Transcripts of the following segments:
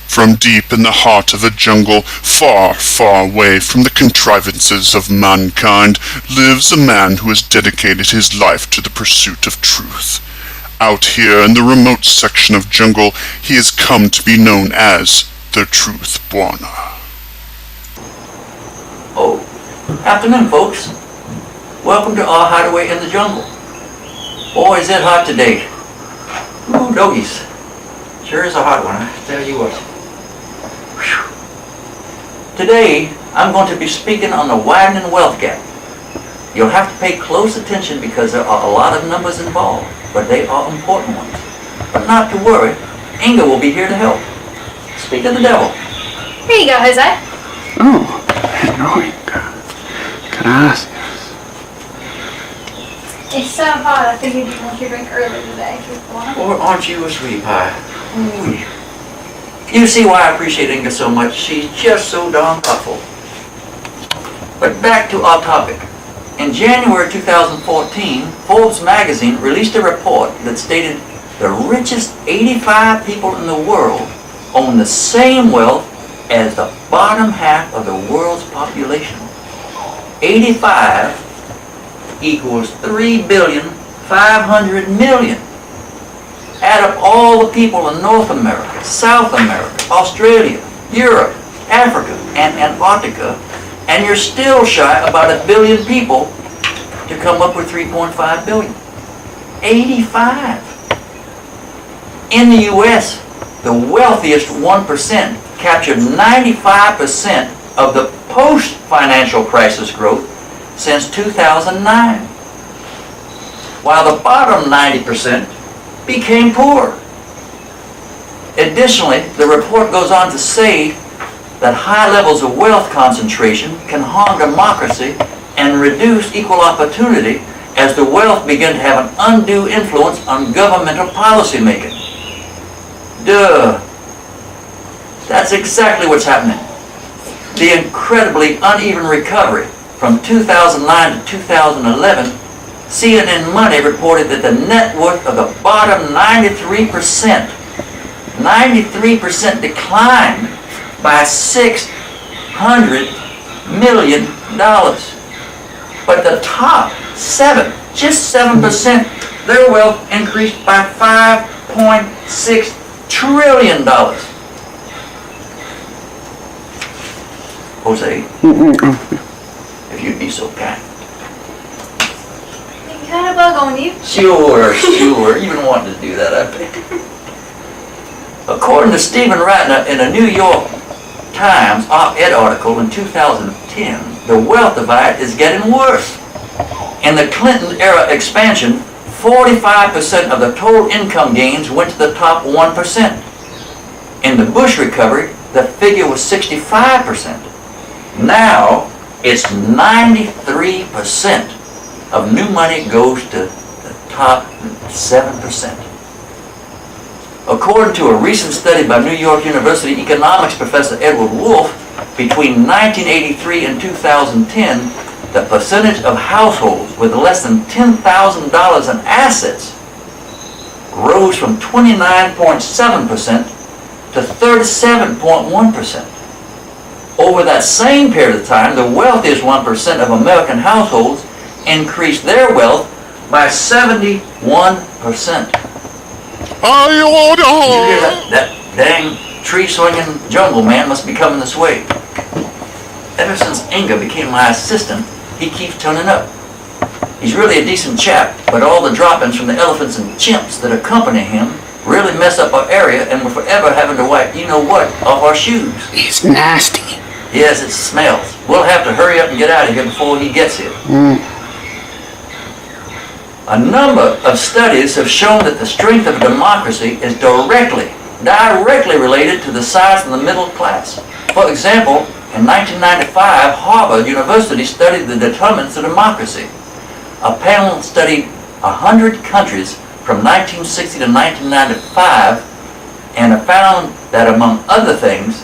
From deep in the heart of a jungle, far, far away from the contrivances of mankind, lives a man who has dedicated his life to the pursuit of truth. Out here in the remote section of jungle, he has come to be known as the Truth Bwana. Oh, afternoon, folks. Welcome to our hideaway in the jungle. Boy, is it hot today. Ooh, doggies. Sure is a hot one, I tell you what. Whew. Today, I'm going to be speaking on the widening wealth gap. You'll have to pay close attention because there are a lot of numbers involved, but they are important ones. But not to worry, Inga will be here to help. Speak of the devil. Here you go, Jose. Oh, hello, Inga. Gracias. It's so hot, I figured you'd want your drink early today, Truth Bwana. Or aren't you a sweet pie? Ooh. You see why I appreciate Inga so much. She's just so darn thoughtful. But back to our topic. In January 2014, Forbes magazine released a report that stated the richest 85 people in the world own the same wealth as the bottom half of the world's population. 85 equals 3,500,000,000. Add up all the people in North America, South America, Australia, Europe, Africa, and Antarctica, and you're still shy about 1 billion people to come up with 3.5 billion. 85. In the U.S., the wealthiest 1% captured 95% of the post-financial crisis growth since 2009, while the bottom 90% became poor. Additionally, the report goes on to say that high levels of wealth concentration can harm democracy and reduce equal opportunity as the wealth begin to have an undue influence on governmental policy making. Duh. That's exactly what's happening. The incredibly uneven recovery from 2009 to 2011, CNN Money reported that the net worth of the bottom 93% declined by $600 million. But the top 7, just 7%, their wealth increased by $5.6 trillion. Jose, if you'd be so kind. Kind of bug on you. Sure. You been wanting to do that, I bet. According to Stephen Ratner in a New York Times op-ed article in 2010, the wealth divide is getting worse. In the Clinton-era expansion, 45% of the total income gains went to the top 1%. In the Bush recovery, the figure was 65%. Now, it's 93%. Of new money goes to the top 7%. According to a recent study by New York University economics professor Edward Wolf, between 1983 and 2010, the percentage of households with less than $10,000 in assets rose from 29.7% to 37.1%. Over that same period of time, the wealthiest 1% of American households increased their wealth by 71%. You hear that dang tree-swinging jungle man must be coming this way. Ever since Inga became my assistant, he keeps turning up. He's really a decent chap, but all the droppings from the elephants and chimps that accompany him really mess up our area, and we're forever having to wipe you-know-what off our shoes. It's nasty. Yes, it smells. We'll have to hurry up and get out of here before he gets here. A number of studies have shown that the strength of a democracy is directly related to the size of the middle class. For example, in 1995, Harvard University studied the determinants of democracy. A panel studied 100 countries from 1960 to 1995 and found that, among other things,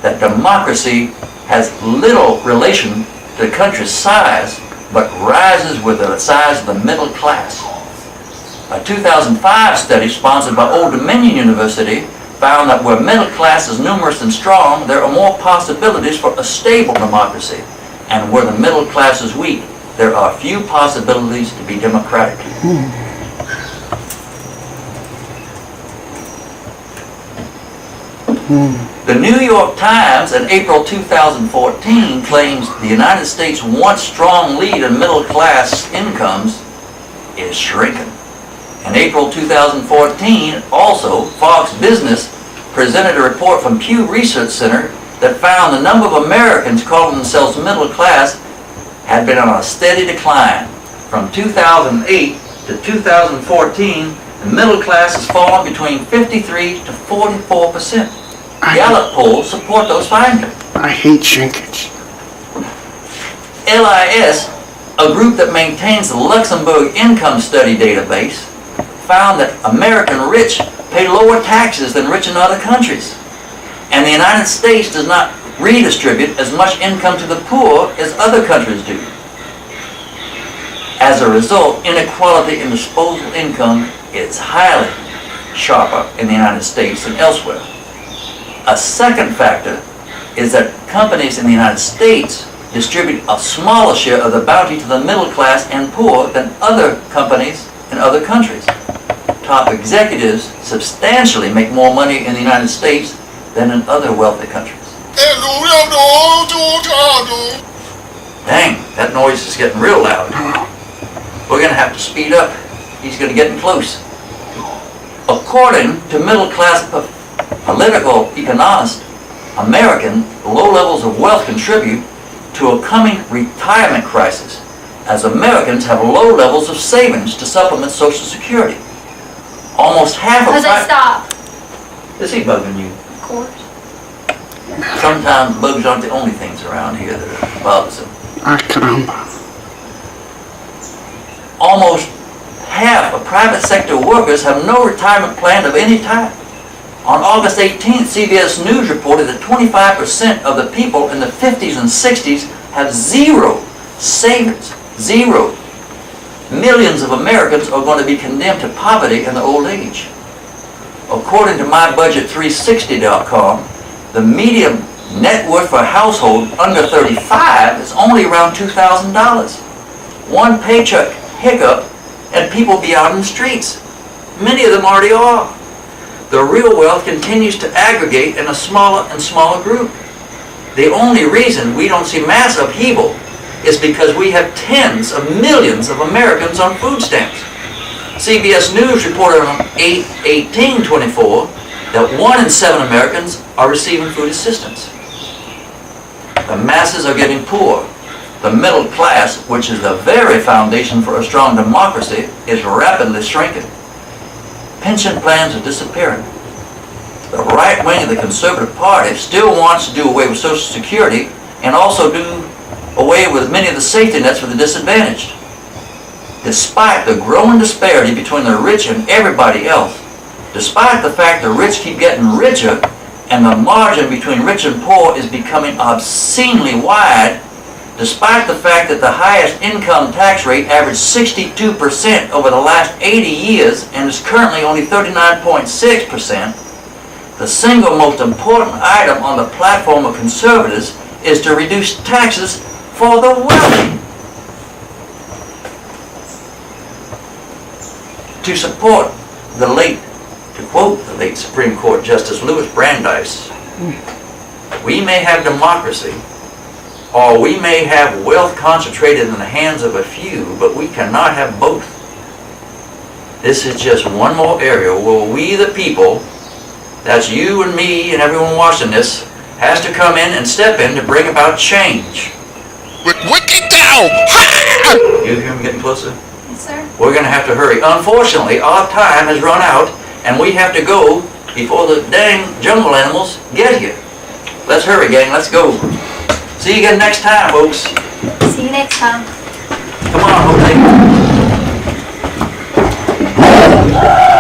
that democracy has little relation to the country's size, but rises with the size of the middle class. A 2005 study sponsored by Old Dominion University found that where middle class is numerous and strong, there are more possibilities for a stable democracy. And where the middle class is weak, there are few possibilities to be democratic. The New York Times in April 2014 claims the United States' once strong lead in middle class incomes is shrinking. In April 2014, also, Fox Business presented a report from Pew Research Center that found the number of Americans calling themselves middle class had been on a steady decline. From 2008 to 2014, the middle class has fallen between 53 to 44%. Gallup polls support those findings. I hate shrinkage. LIS, a group that maintains the Luxembourg Income Study database, found that American rich pay lower taxes than rich in other countries. And the United States does not redistribute as much income to the poor as other countries do. As a result, inequality in disposable income is highly sharper in the United States than elsewhere. A second factor is that companies in the United States distribute a smaller share of the bounty to the middle class and poor than other companies in other countries. Top executives substantially make more money in the United States than in other wealthy countries. Dang, that noise is getting real loud. We're going to have to speed up. He's going to get close. According to middle-class political economists, American low levels of wealth contribute to a coming retirement crisis, as Americans have low levels of savings to supplement Social Security. Almost half of... Because I stop. Is he bugging you? Of course. Sometimes bugs aren't the only things around here that are bothersome. Ah, caramba. Almost half of private sector workers have no retirement plan of any type. On August 18th, CBS News reported that 25% of the people in the 50s and 60s have zero savings. Zero. Millions of Americans are going to be condemned to poverty in their old age. According to MyBudget360.com, the median net worth for a household under 35 is only around $2,000. One paycheck hiccup and people be out in the streets. Many of them already are. The real wealth continues to aggregate in a smaller and smaller group. The only reason we don't see mass upheaval is because we have tens of millions of Americans on food stamps. CBS News reported on 8/18/24 that 1 in 7 Americans are receiving food assistance. The masses are getting poor. The middle class, which is the very foundation for a strong democracy, is rapidly shrinking. Pension plans are disappearing. The right wing of the Conservative Party still wants to do away with Social Security and also do away with many of the safety nets for the disadvantaged. Despite the growing disparity between the rich and everybody else, despite the fact the rich keep getting richer and the margin between rich and poor is becoming obscenely wide, despite the fact that the highest income tax rate averaged 62% over the last 80 years and is currently only 39.6%, the single most important item on the platform of conservatives is to reduce taxes for the wealthy. To support the late, to quote the late Supreme Court Justice Louis Brandeis, we may have democracy, or we may have wealth concentrated in the hands of a few, but we cannot have both. This is just one more area where we the people, that's you and me and everyone watching this, has to come in and step in to bring about change. Wicked down! You hear me getting closer? Yes, sir. We're going to have to hurry. Unfortunately, our time has run out, and we have to go before the dang jungle animals get here. Let's hurry, gang. Let's go. See you again next time, folks. See you next time. Come on, Jose.